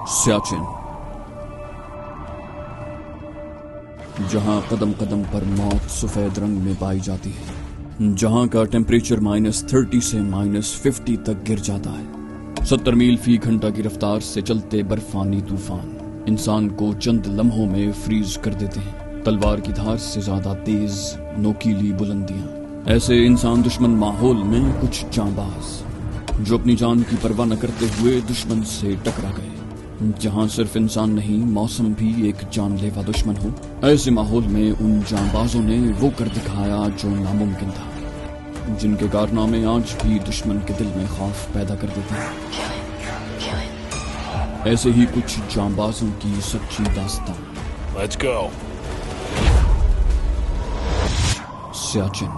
सियाचिन, जहां कदम कदम पर मौत सफेद रंग में पाई जाती है, जहां का टेम्परेचर -30 से -50 तक गिर जाता है। 70 मील फी घंटा की रफ्तार से चलते बर्फानी तूफान इंसान को चंद लम्हों में फ्रीज कर देते हैं। तलवार की धार से ज्यादा तेज नोकीली बुलंदियां। ऐसे इंसान दुश्मन माहौल में कुछ जांबाज जो अपनी जान की परवाह न करते हुए दुश्मन से टकरा गए। जहां सिर्फ इंसान नहीं, मौसम भी एक जानलेवा दुश्मन हो, ऐसे माहौल में उन जांबाजों ने वो कर दिखाया जो नामुमकिन था, जिनके कारनामे आज भी दुश्मन के दिल में खौफ पैदा कर देते हैं। ऐसे ही कुछ जांबाजों की सच्ची दास्तान। Let's go. सियाचिन।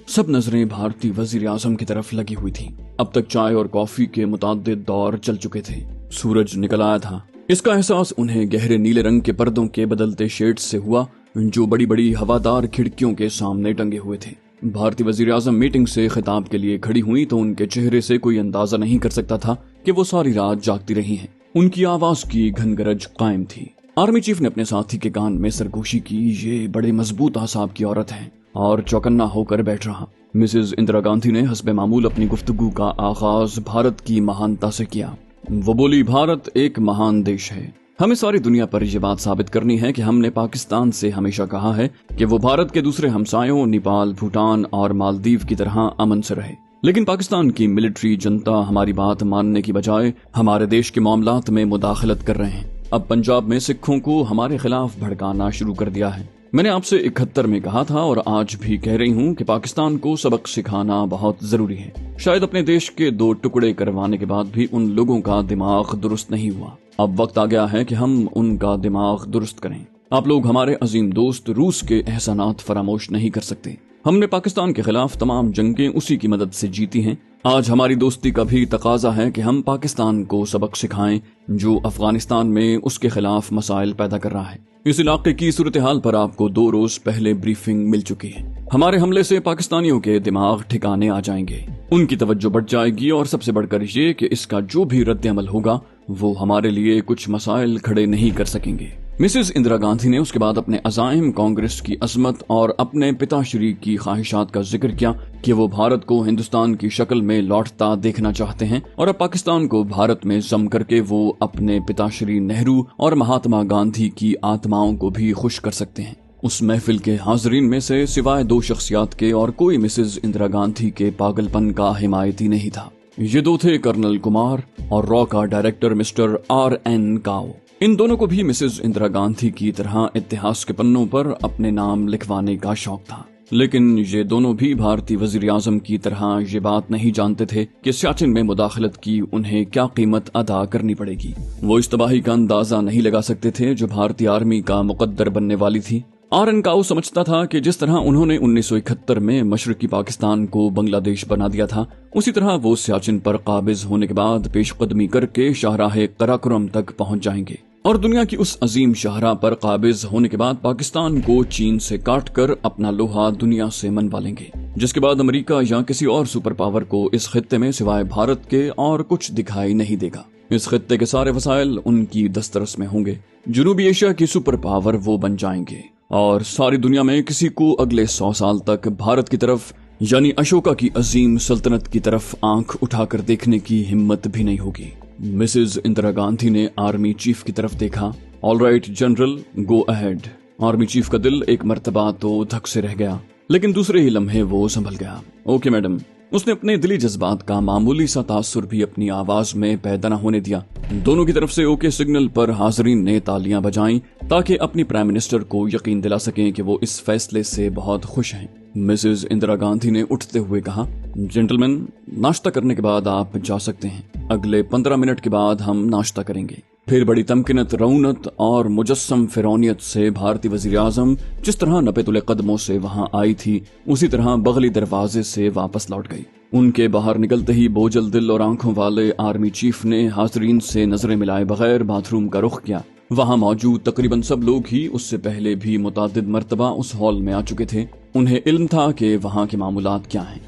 सब नजरें भारतीय वजीर आजम की तरफ लगी हुई थी। अब तक चाय और कॉफी के मुताद्दिद दौर चल चुके थे। सूरज निकल आया था। इसका एहसास उन्हें गहरे नीले रंग के पर्दों के बदलते शेड्स से हुआ, जो बड़ी बड़ी हवादार खिड़कियों के सामने टंगे हुए थे। भारतीय वजीर आजम मीटिंग से खिताब के लिए खड़ी हुई तो उनके चेहरे से कोई अंदाजा नहीं कर सकता था कि वो सारी रात जागती रही हैं। उनकी आवाज की घनगरज कायम थी। आर्मी चीफ ने अपने साथी के कान में सरगोशी की, ये बड़े मजबूत आसाब की औरत है, और चौकन्ना होकर बैठ रहा। मिसेज इंदिरा गांधी ने हस्बे मामूल अपनी गुफ्तगू का आगाज भारत की महानता से किया। वो बोली, भारत एक महान देश है। हमें सारी दुनिया पर यह बात साबित करनी है कि हमने पाकिस्तान से हमेशा कहा है कि वो भारत के दूसरे हमसायों नेपाल, भूटान और मालदीव की तरह अमन से रहे। लेकिन पाकिस्तान की मिलिट्री जनता हमारी बात मानने की बजाय हमारे देश के मामलात में मुदाखलत कर रहे हैं। अब पंजाब में सिखों को हमारे खिलाफ भड़काना शुरू कर दिया है। मैंने आपसे 71 में कहा था और आज भी कह रही हूँ कि पाकिस्तान को सबक सिखाना बहुत जरूरी है। शायद अपने देश के 2 टुकड़े करवाने के बाद भी उन लोगों का दिमाग दुरुस्त नहीं हुआ। अब वक्त आ गया है कि हम उनका दिमाग दुरुस्त करें। आप लोग हमारे अजीम दोस्त रूस के एहसानात फरामोश नहीं कर सकते। हमने पाकिस्तान के खिलाफ तमाम जंगें उसी की मदद से जीती हैं। आज हमारी दोस्ती का भी तकाजा है कि हम पाकिस्तान को सबक सिखाएं, जो अफगानिस्तान में उसके खिलाफ मसाइल पैदा कर रहा है। इस इलाके की सूरत हाल पर आपको 2 रोज पहले ब्रीफिंग मिल चुकी है। हमारे हमले से पाकिस्तानियों के दिमाग ठिकाने आ जाएंगे, उनकी तवज्जो बढ़ जाएगी, और सबसे बढ़कर ये कि इसका जो भी रद्द अमल होगा वो हमारे लिए कुछ मसाइल खड़े नहीं कर सकेंगे। मिसेज इंदिरा गांधी ने उसके बाद अपने अज़ाइम, कांग्रेस की अजमत और अपने पिताश्री की ख्वाहिशात का जिक्र किया कि वो भारत को हिंदुस्तान की शक्ल में लौटता देखना चाहते हैं, और अब पाकिस्तान को भारत में जम करके वो अपने पिताश्री नेहरू और महात्मा गांधी की आत्माओं को भी खुश कर सकते हैं। उस महफिल के हाजरीन में से सिवाय 2 शख्सियात के और कोई मिसेज इंदिरा गांधी के पागलपन का हिमायती नहीं था। ये 2 थे कर्नल कुमार और रॉ का डायरेक्टर मिस्टर R.N. काओ। इन दोनों को भी मिसेज इंदिरा गांधी की तरह इतिहास के पन्नों पर अपने नाम लिखवाने का शौक था। लेकिन ये दोनों भी भारतीय वजीर आजम की तरह ये बात नहीं जानते थे कि सियाचिन में मुदाखलत की उन्हें क्या कीमत अदा करनी पड़ेगी। वो इस तबाही का अंदाजा नहीं लगा सकते थे जो भारतीय आर्मी का मुकद्दर बनने वाली थी। R.N. काओ समझता था कि जिस तरह उन्होंने 1971 में मशरकी पाकिस्तान को बांग्लादेश बना दिया था, उसी तरह वो सियाचिन पर काबिज होने के बाद पेशकदमी करके शाहराह कराकोरम तक पहुंच जाएंगे, और दुनिया की उस अजीम शाहरा पर काबिज होने के बाद पाकिस्तान को चीन से काटकर अपना लोहा दुनिया से मनवा लेंगे, जिसके बाद अमेरिका या किसी और सुपर पावर को इस खित्ते में सिवाय भारत के और कुछ दिखाई नहीं देगा। इस खित्ते के सारे वसाइल उनकी दस्तरस में होंगे। जनूबी एशिया की सुपर पावर वो बन जाएंगे, और सारी दुनिया में किसी को अगले 100 साल तक भारत की तरफ, यानी अशोका की अजीम सल्तनत की तरफ आंख उठाकर देखने की हिम्मत भी नहीं होगी। मिसेज इंदिरा गांधी ने आर्मी चीफ की तरफ देखा। All right general, go ahead. Army chief का दिल एक मर्तबा तो धक से रह गया, लेकिन दूसरे ही लम्हे वो संभल गया। Okay madam. उसने अपने दिली जज्बात का मामूली सा तासुर भी अपनी आवाज में पैदा न होने दिया। दोनों की तरफ से ओके सिग्नल पर हाजरीन ने तालियां बजाईं ताकि अपनी प्राइम मिनिस्टर को यकीन दिला सकें कि वो इस फैसले से बहुत खुश हैं। मिसेज इंदिरा गांधी ने उठते हुए कहा, जेंटलमैन, नाश्ता करने के बाद आप जा सकते हैं। अगले 15 मिनट के बाद हम नाश्ता करेंगे। फिर बड़ी तमकिनत, रऊनत और मुजस्सम फिरौनियत से भारतीय वजीर आजम जिस तरह नपे-तुले कदमों से वहां आई थी, उसी तरह बगली दरवाजे से वापस लौट गई। उनके बाहर निकलते ही बोझल दिल और आंखों वाले आर्मी चीफ ने हाजरीन से नजरें मिलाए बगैर बाथरूम का रुख किया। वहां मौजूद तकरीबन सब लोग ही उससे पहले भी मुतादिद मर्तबा उस हॉल में आ चुके थे। उन्हें इल्म था कि वहां के मामूलात क्या हैं।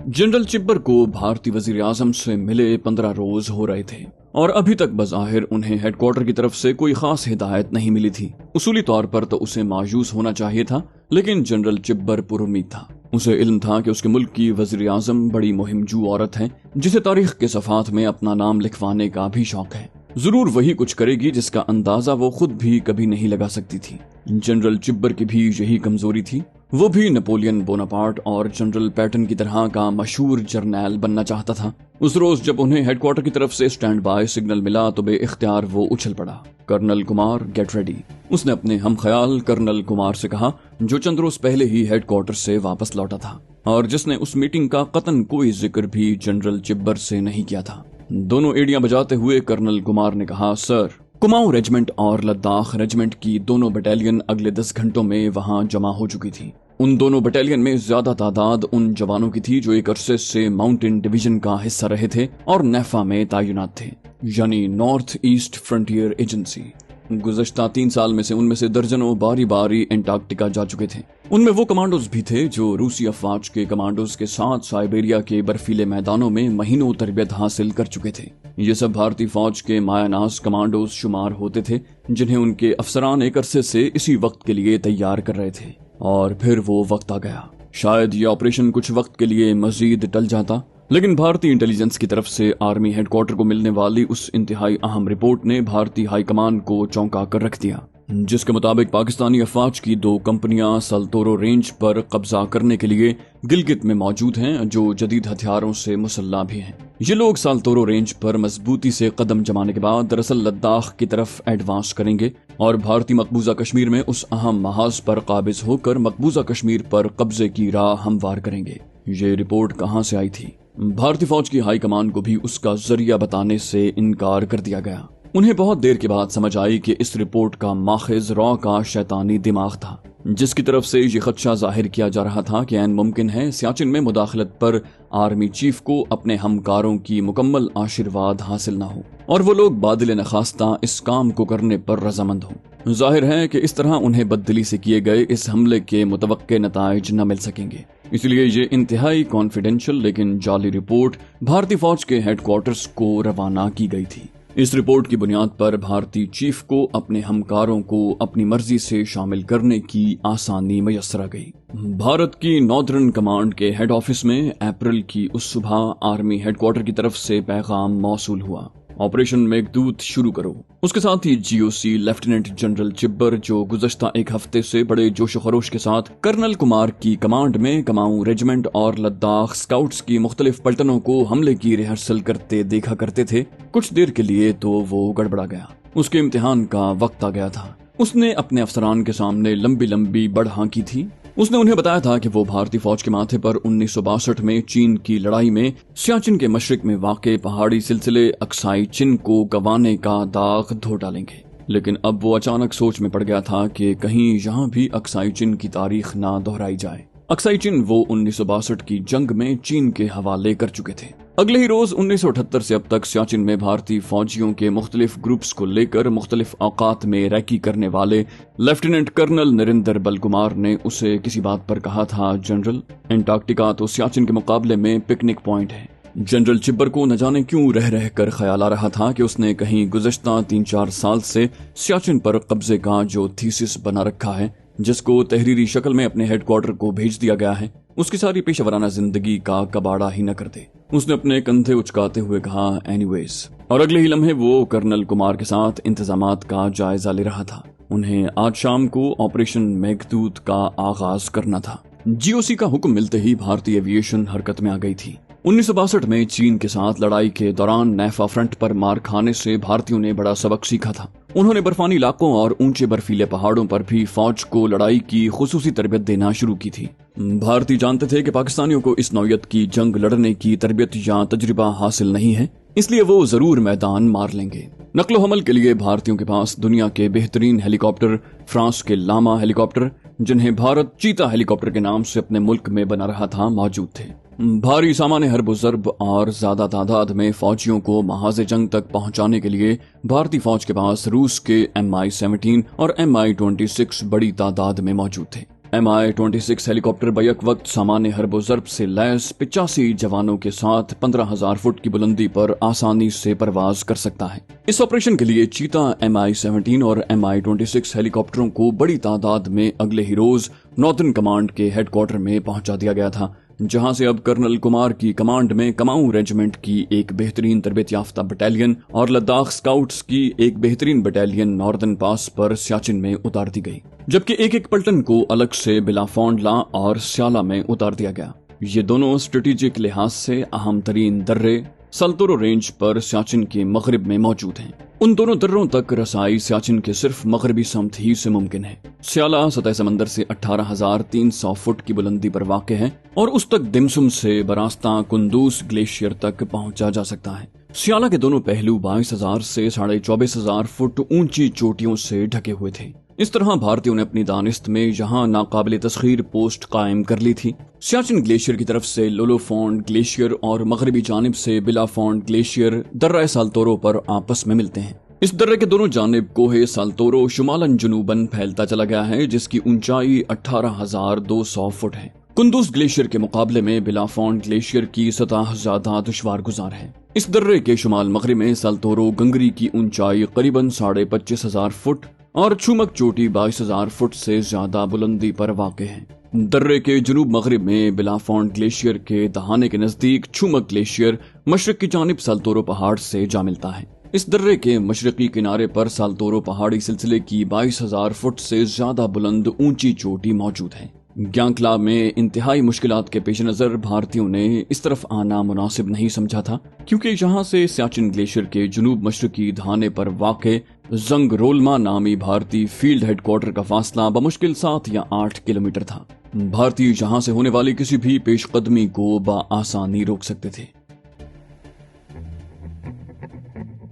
जनरल चिब्बर को भारतीय वजीर आजम से मिले 15 रोज हो रहे थे और अभी तक बज़ाहिर उन्हें हेडक्वार्टर की तरफ से कोई खास हिदायत नहीं मिली थी। उसूली तौर पर तो उसे मायूस होना चाहिए था, लेकिन जनरल चिब्बर पुरुमीद था। उसे इल्म था कि उसके मुल्क की वजीर आजम बड़ी मुहिमजू औरत है, जिसे तारीख के सफ़ात में अपना नाम लिखवाने का भी शौक है। जरूर वही कुछ करेगी जिसका अंदाजा वो खुद भी कभी नहीं लगा सकती थी। जनरल चिब्बर की भी यही कमजोरी थी। वो भी नेपोलियन बोनापार्ट और जनरल पैटन की तरह का मशहूर जर्नैल बनना चाहता था। उस रोज जब उन्हें हेडक्वार्टर की तरफ से स्टैंड बाय सिग्नल मिला तो बेइख्तियार वो उछल पड़ा। कर्नल कुमार, गेट रेडी, उसने अपने हम ख्याल कर्नल कुमार से कहा, जो चंद रोज पहले ही हेडक्वार्टर से वापस लौटा था और जिसने उस मीटिंग का कतन कोई जिक्र भी जनरल चिब्बर से नहीं किया था। दोनों एड़ियां बजाते हुए कर्नल कुमार ने कहा, सर, कुमाऊं रेजिमेंट और लद्दाख रेजिमेंट की दोनों बटालियन अगले 10 घंटों में वहां जमा हो चुकी थी। उन दोनों बटालियन में ज्यादा तादाद उन जवानों की थी जो एक अरसे से माउंटेन डिवीजन का हिस्सा रहे थे और नेफा में तैनात थे, यानी नॉर्थ ईस्ट फ्रंटियर एजेंसी। गुज़श्ता 3 साल में से उनमें से दर्जनों बारी बारी एंटार्क्टिका जा चुके थे। उनमें वो कमांडोज भी थे जो रूसी अफवाज के कमांडोज के साथ साइबेरिया के बर्फीले मैदानों में महीनों तरबियत हासिल कर चुके थे। ये सब भारतीय फौज के मायानाज कमांडोज शुमार होते थे, जिन्हें उनके अफसरान एक अरसे से इसी वक्त के लिए तैयार कर रहे थे। और फिर वो वक्त आ गया। शायद ये ऑपरेशन कुछ वक्त के लिए मजीद टल जाता, लेकिन भारतीय इंटेलिजेंस की तरफ से आर्मी हेडक्वार्टर को मिलने वाली उस इंतहाई अहम रिपोर्ट ने भारतीय हाईकमान को चौंका कर रख दिया, जिसके मुताबिक पाकिस्तानी अफवाज की 2 कंपनियां सल्तोरो रेंज पर कब्जा करने के लिए गिलगित में मौजूद हैं, जो जदीद हथियारों से मुसल्ला भी हैं। ये लोग सल्तोरो रेंज पर मजबूती से कदम जमाने के बाद दरअसल लद्दाख की तरफ एडवांस करेंगे और भारतीय मकबूजा कश्मीर में उस अहम महाज पर काबिज होकर मकबूजा कश्मीर पर कब्जे की राह हमवार करेंगे। ये रिपोर्ट कहां से आई थी? भारतीय फौज की हाई कमान को भी उसका जरिया बताने से इनकार कर दिया गया। उन्हें बहुत देर के बाद समझ आई कि इस रिपोर्ट का माखिज रॉ का शैतानी दिमाग था, जिसकी तरफ से ये खदशा जाहिर किया जा रहा था कि ऐन मुमकिन है सियाचिन में मुदाखलत पर आर्मी चीफ को अपने हमकारों की मुकम्मल आशीर्वाद हासिल न हो और वो लोग बादिल नखास्ता इस काम को करने पर रजामंद हों। जाहिर है कि इस तरह उन्हें बददिली से किए गए इस हमले के मुतवक्के नताइज न मिल सकेंगे। इसलिए ये इंतहाई कॉन्फिडेंशियल लेकिन जाली रिपोर्ट भारतीय फौज के हेडक्वार्टर्स को रवाना की गई थी। इस रिपोर्ट की बुनियाद पर भारतीय चीफ को अपने हमकारों को अपनी मर्जी से शामिल करने की आसानी मयस्सर आ गई। भारत की नॉर्दर्न कमांड के हेड ऑफिस में अप्रैल की उस सुबह आर्मी हेडक्वार्टर की तरफ से पैगाम मौसूल हुआ, ऑपरेशन मेघदूत शुरू करो। उसके साथ ही जीओसी लेफ्टिनेंट जनरल चिब्बर, जो गुज़श्ता 1 हफ्ते से बड़े जोश खरोश के साथ कर्नल कुमार की कमांड में कुमाऊं रेजिमेंट और लद्दाख स्काउट्स की मुख्तलिफ पलटनों को हमले की रिहर्सल करते देखा करते थे, कुछ देर के लिए तो वो गड़बड़ा गया। उसके इम्तिहान का वक्त आ गया था। उसने अपने अफसरान के सामने लंबी लंबी बढ़ की थी। उसने उन्हें बताया था कि वो भारतीय फौज के माथे पर 1962 में चीन की लड़ाई में सियाचिन के मशरिक में वाक़े पहाड़ी सिलसिले अक्साई चिन को गंवाने का दाग धो डालेंगे। लेकिन अब वो अचानक सोच में पड़ गया था कि कहीं यहाँ भी अक्साई चिन की तारीख ना दोहराई जाए। अक्साई चिन वो 1962 की जंग में चीन के हवाले कर चुके थे। अगले ही रोज 1978 से अब तक सियाचिन में भारतीय फौजियों के मुख्तलिफ ग्रुप्स को लेकर मुख्तलिफ औकात में रैकी करने वाले लेफ्टिनेंट कर्नल नरेंद्र बलकुमार ने उसे किसी बात पर कहा था, जनरल, एंटार्क्टिका तो सियाचिन के मुकाबले में पिकनिक पॉइंट है। जनरल चिब्बर को न जाने क्यों रह रह कर ख्याल आ रहा था कि उसने कहीं गुज़श्ता 3-4 साल से सियाचिन पर कब्जे का जो थीसिस बना रखा है, जिसको तहरीरी शक्ल में अपने हेडक्वार्टर को भेज दिया गया है, उसकी सारी पेशेवराना जिंदगी का कबाड़ा ही न कर दे। उसने अपने कंधे उचकाते हुए कहा, एनीवेज, और अगले ही लम्हे वो कर्नल कुमार के साथ इंतजामात का जायजा ले रहा था। उन्हें आज शाम को ऑपरेशन मेघदूत का आगाज करना था। जीओसी का हुक्म मिलते ही भारतीय एविएशन हरकत में आ गई थी। 1962 में चीन के साथ लड़ाई के दौरान नेफा फ्रंट पर मार खाने से भारतीयों ने बड़ा सबक सीखा था। उन्होंने बर्फानी इलाकों और ऊंचे बर्फीले पहाड़ों पर भी फौज को लड़ाई की खुसूसी तरबियत देना शुरू की थी। भारतीय जानते थे कि पाकिस्तानियों को इस नौयत की जंग लड़ने की तरबियत या तजुर्बा हासिल नहीं है, इसलिए वो जरूर मैदान मार लेंगे। नकलो हमल के लिए भारतीयों के पास दुनिया के बेहतरीन हेलीकॉप्टर, फ्रांस के लामा हेलीकॉप्टर, जिन्हें भारत चीता हेलीकॉप्टर के नाम से अपने मुल्क में बना रहा था, मौजूद थे। भारी सामान हरब ज़रब और ज्यादा तादाद में फौजियों को महाज जंग तक पहुंचाने के लिए भारतीय फौज के पास रूस के MI-17 और MI-26 बड़ी तादाद में मौजूद थे। MI-26 हेलीकॉप्टर बैक वक्त सामान्य हरब ज़रब से लैस 85 जवानों के साथ 15,000 फुट की बुलंदी पर आसानी से परवाज कर सकता है। इस ऑपरेशन के लिए चीता MI-17 और MI-26 हेलीकॉप्टरों को बड़ी तादाद में अगले ही रोज नॉर्दर्न कमांड के हेडक्वार्टर में पहुंचा दिया गया था, जहां से अब कर्नल कुमार की कमांड में कमाऊं रेजिमेंट की एक बेहतरीन तरबियत याफ्ता बटालियन और लद्दाख स्काउट्स की एक बेहतरीन बटालियन नॉर्दर्न पास पर सियाचिन में उतार दी गई, जबकि एक एक पलटन को अलग से बिलाफोंडला और स्याला में उतार दिया गया। ये दोनों स्ट्रेटेजिक लिहाज से अहम तरीन दर्रे सल्तोरो रेंज पर सियाचिन के मगरिब में मौजूद हैं। उन दोनों दर्रों तक रसाई सियाचिन के सिर्फ मगरबी समत ही से मुमकिन है। स्याला सतह समंदर से 18,300 फुट की बुलंदी पर वाक़ है और उस तक दिमसुम से बरास्ता कुंदूस ग्लेशियर तक पहुंचा जा सकता है। स्याला के दोनों पहलू 22,000 से 24,500 फुट ऊंची चोटियों से ढके हुए थे। इस तरह भारतीयों ने अपनी दानिस्त में यहाँ नाकाबिले तस्खीर पोस्ट कायम कर ली थी। सियाचिन ग्लेशियर की तरफ से लोलोफोंड ग्लेशियर और मगरबी जानिब से बिलाफोंड ग्लेशियर दर्रा साल्तोरो पर आपस में मिलते हैं। इस दर्रे के दोनों जानिब कोहे साल्तोरो शुमालन जुनूबन फैलता चला गया है, जिसकी ऊंचाई 18,200 फुट है। कुंदूस ग्लेशियर के मुकाबले में बिलाफोंड ग्लेशियर की सतह ज्यादा दुश्वार गुजार है। इस दर्रे के शुमाल मगरिब में साल्तोरो गंगरी की ऊंचाई करीबन 25,500 फुट और छुमक चोटी 22,000 फुट से ज्यादा बुलंदी पर वाक़ है। दर्रे के जुनूब मगरिब में बिलाफोंड ग्लेशियर के दहाने के नजदीक छुमक ग्लेशियर मशरक की जानिब साल्तोरो पहाड़ से जा मिलता है। इस दर्रे के मशरकी किनारे पर साल्तोरो पहाड़ी सिलसिले की 22,000 फुट से ज्यादा बुलंद ऊंची चोटी मौजूद है। ग्यांकला में इंतहाई मुश्किलात के पेश नजर भारतीयों ने इस तरफ आना मुनासिब नहीं समझा था, क्योंकि यहाँ से सियाचिन ग्लेशियर के जुनूब मशरकी दहाने पर वाक़े जंगरोलमा नामी भारतीय फील्ड हेडक्वार्टर का फासला बमुश्किल 7 या 8 किलोमीटर था। भारतीय यहाँ से होने वाली किसी भी पेशकदमी को बआसानी रोक सकते थे।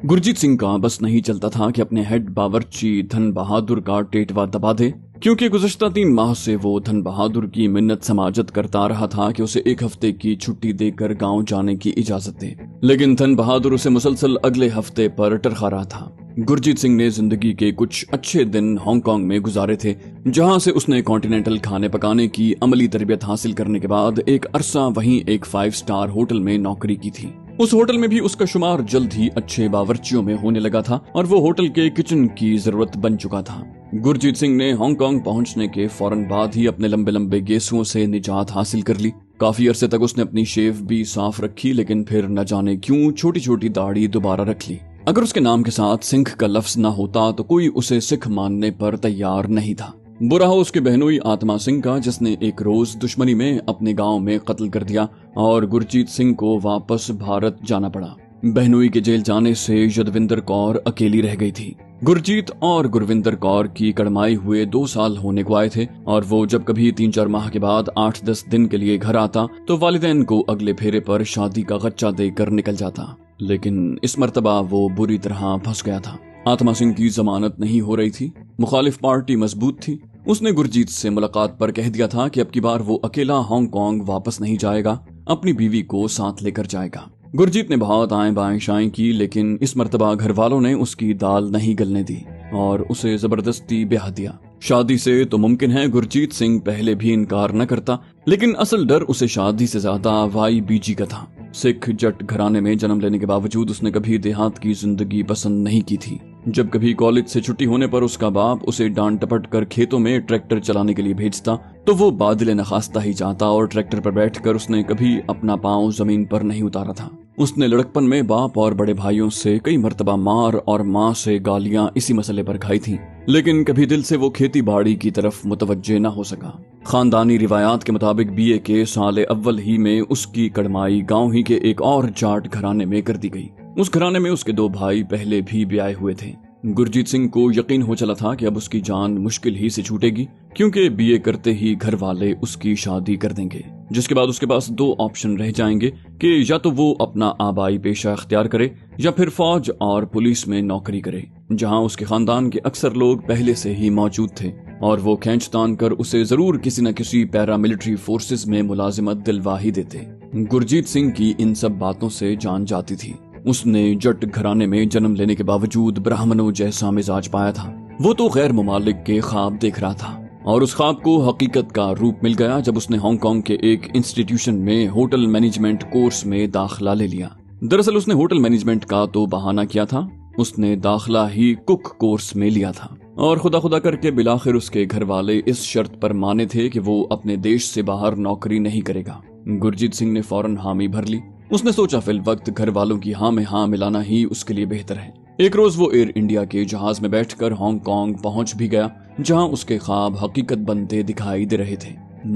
गुरजीत सिंह का बस नहीं चलता था कि अपने हेड बावर्ची धन बहादुर का टेटवा दबा दे, क्योंकि गुज़श्ता 3 माह से वो धन बहादुर की मिन्नत समाजत करता रहा था कि उसे 1 हफ्ते की छुट्टी देकर गांव जाने की इजाजत दे, लेकिन धन बहादुर उसे मुसलसल अगले हफ्ते पर टरखा रहा था। गुरजीत सिंह ने जिंदगी के कुछ अच्छे दिन हांगकांग में गुजारे थे, जहां से उसने कॉन्टिनेंटल खाने पकाने की अमली तरबियत हासिल करने के बाद एक अरसा वहीं एक 5 स्टार होटल में नौकरी की थी। उस होटल में भी उसका शुमार जल्द ही अच्छे बावर्चियों में होने लगा था और वो होटल के किचन की जरूरत बन चुका था। गुरजीत सिंह ने हांगकांग पहुंचने के फौरन बाद ही अपने लंबे लंबे गेसुओं से निजात हासिल कर ली। काफी अरसे तक उसने अपनी शेव भी साफ रखी, लेकिन फिर न जाने क्यों छोटी छोटी दाढ़ी दोबारा रख ली। अगर उसके नाम के साथ सिंह का लफ्ज न होता तो कोई उसे सिख मानने पर तैयार नहीं था। बुरा हो उसके बहनोई आत्मा सिंह का, जिसने एक रोज दुश्मनी में अपने गांव में कत्ल कर दिया और गुरजीत सिंह को वापस भारत जाना पड़ा। बहनोई के जेल जाने से यदविंदर कौर अकेली रह गई थी। गुरजीत और गुरविंदर कौर की कड़माई हुए 2 साल होने को आए थे और वो जब कभी 3-4 माह के बाद 8-10 दिन के लिए घर आता तो वालिदैन को अगले फेरे पर शादी का गच्चा देकर निकल जाता, लेकिन इस मर्तबा वो बुरी तरह फंस गया था। आत्मा सिंह की जमानत नहीं हो रही थी, मुखालिफ पार्टी मजबूत थी। उसने गुरजीत से मुलाकात पर कह दिया था कि अब की बार वो अकेला हांगकांग वापस नहीं जाएगा, अपनी बीवी को साथ लेकर जाएगा। गुरजीत ने बहुत आएं बाएं शाएं की, लेकिन इस मर्तबा घर वालों ने उसकी दाल नहीं गलने दी और उसे जबरदस्ती ब्याह दिया। शादी से तो मुमकिन है गुरजीत सिंह पहले भी इनकार न करता, लेकिन असल डर उसे शादी से ज्यादा YBG का था। सिख जट घराने में जन्म लेने के बावजूद उसने कभी देहात की जिंदगी पसंद नहीं की थी। जब कभी कॉलेज से छुट्टी होने पर उसका बाप उसे डांट टपट कर खेतों में ट्रैक्टर चलाने के लिए भेजता तो वो बादल नखास्ता ही जाता और ट्रैक्टर पर बैठकर उसने कभी अपना पांव जमीन पर नहीं उतारा था। उसने लड़कपन में बाप और बड़े भाइयों से कई मर्तबा मार और माँ से गालियां इसी मसले पर खाई थी, लेकिन कभी दिल से वो खेती बाड़ी की तरफ मुतवज्जे न हो सका। खानदानी रिवायात के मुताबिक BA के साल अव्वल ही में उसकी कड़माई गांव ही के एक और जाट घराने में कर दी गई। उस घराने में उसके 2 भाई पहले भी ब्याहे हुए थे। गुरजीत सिंह को यकीन हो चला था कि अब उसकी जान मुश्किल ही से छूटेगी, क्योंकि BA करते ही घर वाले उसकी शादी कर देंगे, जिसके बाद उसके पास 2 ऑप्शन रह जाएंगे कि या तो वो अपना आबाई पेशा अख्तियार करे या फिर फौज और पुलिस में नौकरी करे, जहां उसके खानदान के अक्सर लोग पहले से ही मौजूद थे। اور وہ کھینچ تان کر اسے ضرور کسی نہ کسی پیراملٹری فورسز میں ملازمت دلوا ہی دیتے۔ گرجیت سنگھ کی ان سب باتوں سے جان جاتی تھی۔ اس نے جٹ گھرانے میں جنم لینے کے باوجود برہمنوں جیسا مزاج پایا تھا۔ وہ تو غیر ممالک کے خواب دیکھ رہا تھا، اور اس خواب کو حقیقت کا روپ مل گیا جب اس نے ہانگ کانگ کے ایک انسٹیٹیوشن میں ہوٹل مینجمنٹ کورس میں داخلہ لے لیا۔ دراصل اس نے ہوٹل مینجمنٹ کا تو بہانہ کیا تھا، اس نے داخلہ ہی کک کورس میں لیا تھا، اور خدا کر کے بلاخر اس کے گھر والے اس شرط پر مانے تھے کہ وہ اپنے دیش سے باہر نوکری نہیں کرے گا۔ گرجیت سنگھ نے فوراً حامی بھر لی۔ اس نے سوچا فی الوقت گھر والوں کی ہاں میں ہاں ملانا ہی اس کے لیے بہتر ہے۔ ایک روز وہ ایئر انڈیا کے جہاز میں بیٹھ کر ہانگ کانگ پہنچ بھی گیا، جہاں اس کے خواب حقیقت بنتے دکھائی دے رہے تھے،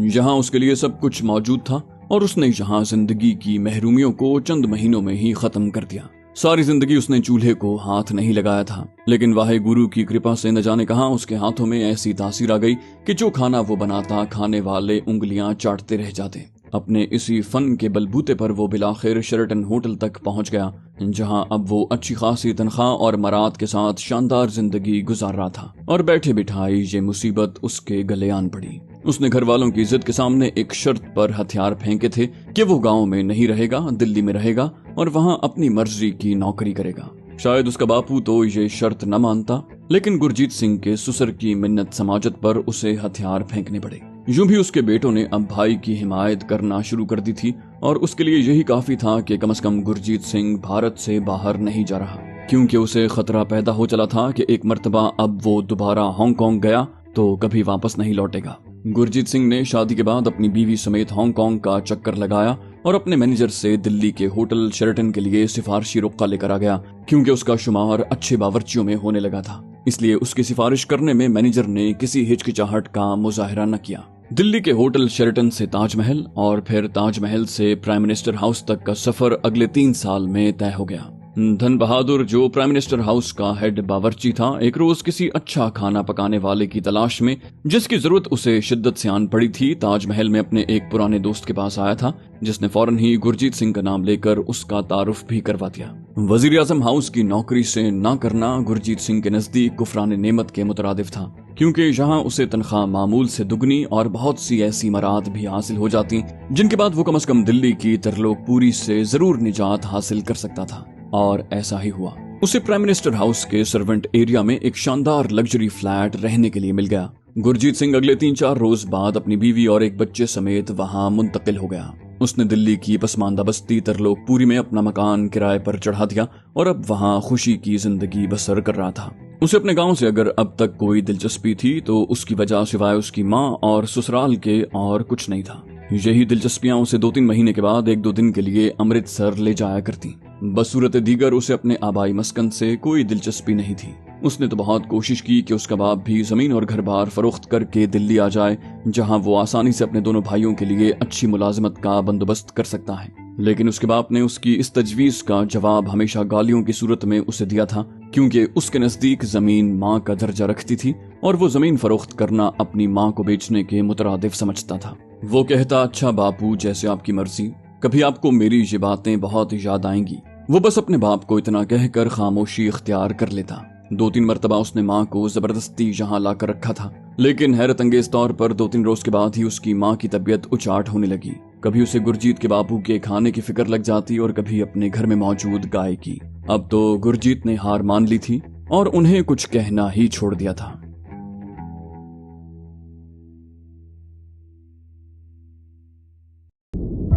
جہاں اس کے لیے سب کچھ موجود تھا، اور اس نے یہاں زندگی کی محرومیوں کو چند مہینوں میں ہی ختم کر دیا۔ ساری زندگی اس نے چولہے کو ہاتھ نہیں لگایا تھا، لیکن واحے گرو کی کرپا سے نہ جانے کہاں اس کے ہاتھوں میں ایسی تاثیر آ گئی کہ جو کھانا وہ بناتا کھانے والے انگلیاں چاٹتے رہ جاتے۔ اپنے اسی فن کے بلبوتے پر وہ بلاخر شیرٹن ہوٹل تک پہنچ گیا، جہاں اب وہ اچھی خاصی تنخواہ اور مراد کے ساتھ شاندار زندگی گزار رہا تھا، اور بیٹھے بٹھائی یہ مصیبت اس کے گلے آن پڑی۔ اس نے گھر والوں کی ضد کے سامنے ایک شرط پر ہتھیار پھینکے تھے کہ وہ گاؤں میں نہیں رہے گا، دلی میں رہے گا اور وہاں اپنی مرضی کی نوکری کرے گا۔ شاید اس کا باپو تو یہ شرط نہ مانتا، لیکن گرجیت سنگھ کے سسر کی منت سماجت پر اسے ہتھیار پھینکنے پڑے۔ یوں بھی اس کے بیٹوں نے اب بھائی کی حمایت کرنا شروع کر دی تھی، اور اس کے لیے یہی کافی تھا کہ کم از کم گرجیت سنگھ بھارت سے باہر نہیں جا رہا، کیونکہ اسے خطرہ پیدا ہو چلا تھا کہ ایک مرتبہ اب وہ دوبارہ ہانگ کانگ گیا تو کبھی واپس نہیں لوٹے گا۔ گرجیت سنگھ نے شادی کے بعد اپنی بیوی سمیت ہانگ کانگ کا چکر لگایا اور اپنے مینیجر سے دلی کے ہوٹل شیرٹن کے لیے سفارشی رقہ لے کر آ گیا، کیونکہ اس کا شمار اچھے باورچیوں میں ہونے لگا تھا۔ اس لیے اس کی سفارش کرنے میں مینیجر نے کسی ہچکچاہٹ کا مظاہرہ نہ کیا۔ دلی کے ہوٹل شیرٹن سے تاج محل اور پھر تاج محل سے پرائم منسٹر ہاؤس تک کا سفر اگلے 3 سال میں طے ہو گیا۔ دھن بہادر، جو پرائم منسٹر ہاؤس کا ہیڈ باورچی تھا، ایک روز کسی اچھا کھانا پکانے والے کی تلاش میں جس کی ضرورت اسے شدت سے آن پڑی تھی، تاج محل میں اپنے ایک پرانے دوست کے پاس آیا تھا، جس نے فوراً ہی گرجیت سنگھ کا نام لے کر اس کا تعارف بھی کروا دیا۔ وزیر اعظم ہاؤس کی نوکری سے نہ کرنا گرجیت سنگھ کے نزدیک کفران نعمت کے مترادف تھا، کیونکہ یہاں اسے تنخواہ معمول سے دگنی اور بہت سی ایسی مراد بھی حاصل ہو جاتی جن کے بعد وہ کم از کم دلی کی ترلوک پوری سے ضرور نجات حاصل کر سکتا تھا، اور ایسا ہی ہوا۔ اسے پرائم منسٹر ہاؤس کے سرونٹ ایریا میں ایک شاندار لگژری فلیٹ رہنے کے لیے مل گیا۔ گرجیت سنگھ اگلے 3-4 روز بعد اپنی بیوی اور ایک بچے سمیت وہاں منتقل ہو گیا۔ اس نے دلی کی پسماندہ بستی ترلوک پوری میں اپنا مکان کرائے پر چڑھا دیا اور اب وہاں خوشی کی زندگی بسر کر رہا تھا۔ اسے اپنے گاؤں سے اگر اب تک کوئی دلچسپی تھی تو اس کی وجہ سوائے اس کی ماں اور سسرال کے اور کچھ نہیں تھا۔ یہی دلچسپیاں اسے 2-3 مہینے کے بعد 1-2 دن کے لیے امرتسر لے جایا کرتی۔ بصورت دیگر اسے اپنے آبائی مسکن سے کوئی دلچسپی نہیں تھی۔ اس نے تو بہت کوشش کی کہ اس کا باپ بھی زمین اور گھر بار فروخت کر کے دلی آ جائے، جہاں وہ آسانی سے اپنے دونوں بھائیوں کے لیے اچھی ملازمت کا بندوبست کر سکتا ہے، لیکن اس کے باپ نے اس کی اس تجویز کا جواب ہمیشہ گالیوں کی صورت میں اسے دیا تھا، کیونکہ اس کے نزدیک زمین ماں کا درجہ رکھتی تھی اور وہ زمین فروخت کرنا اپنی ماں کو بیچنے کے مترادف سمجھتا تھا۔ وہ کہتا، اچھا باپو، جیسے آپ کی مرضی، کبھی آپ کو میری یہ باتیں بہت یاد آئیں گی۔ وہ بس اپنے باپ کو اتنا کہہ کر خاموشی اختیار کر لیتا۔ 2-3 مرتبہ اس نے ماں کو زبردستی یہاں لا کر رکھا تھا، لیکن حیرت انگیز طور پر 2-3 روز کے بعد ہی اس کی ماں کی طبیعت اچاٹ ہونے لگی۔ کبھی اسے گرجیت کے باپو کے کھانے کی فکر لگ جاتی اور کبھی اپنے گھر میں موجود گائے کی۔ اب تو گرجیت نے ہار مان لی تھی اور انہیں کچھ کہنا ہی چھوڑ دیا تھا۔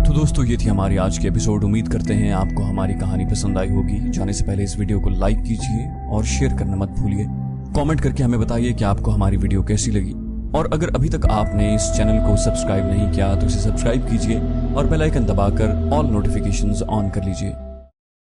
تو دوستو، یہ تھی ہماری آج کی ایپیسوڈ۔ امید کرتے ہیں آپ کو ہماری کہانی پسند آئی ہوگی۔ جانے سے پہلے اس ویڈیو کو لائک کیجیے اور شیئر کرنا مت بھولیے۔ کامنٹ کر کے ہمیں بتائیے کہ آپ کو ہماری ویڈیو کیسی لگی، اور اگر ابھی تک آپ نے اس چینل کو سبسکرائب نہیں کیا تو اسے سبسکرائب کیجیے اور بیل آئیکن دبا کر آل نوٹیفیکیشنز آن کر لیجیے۔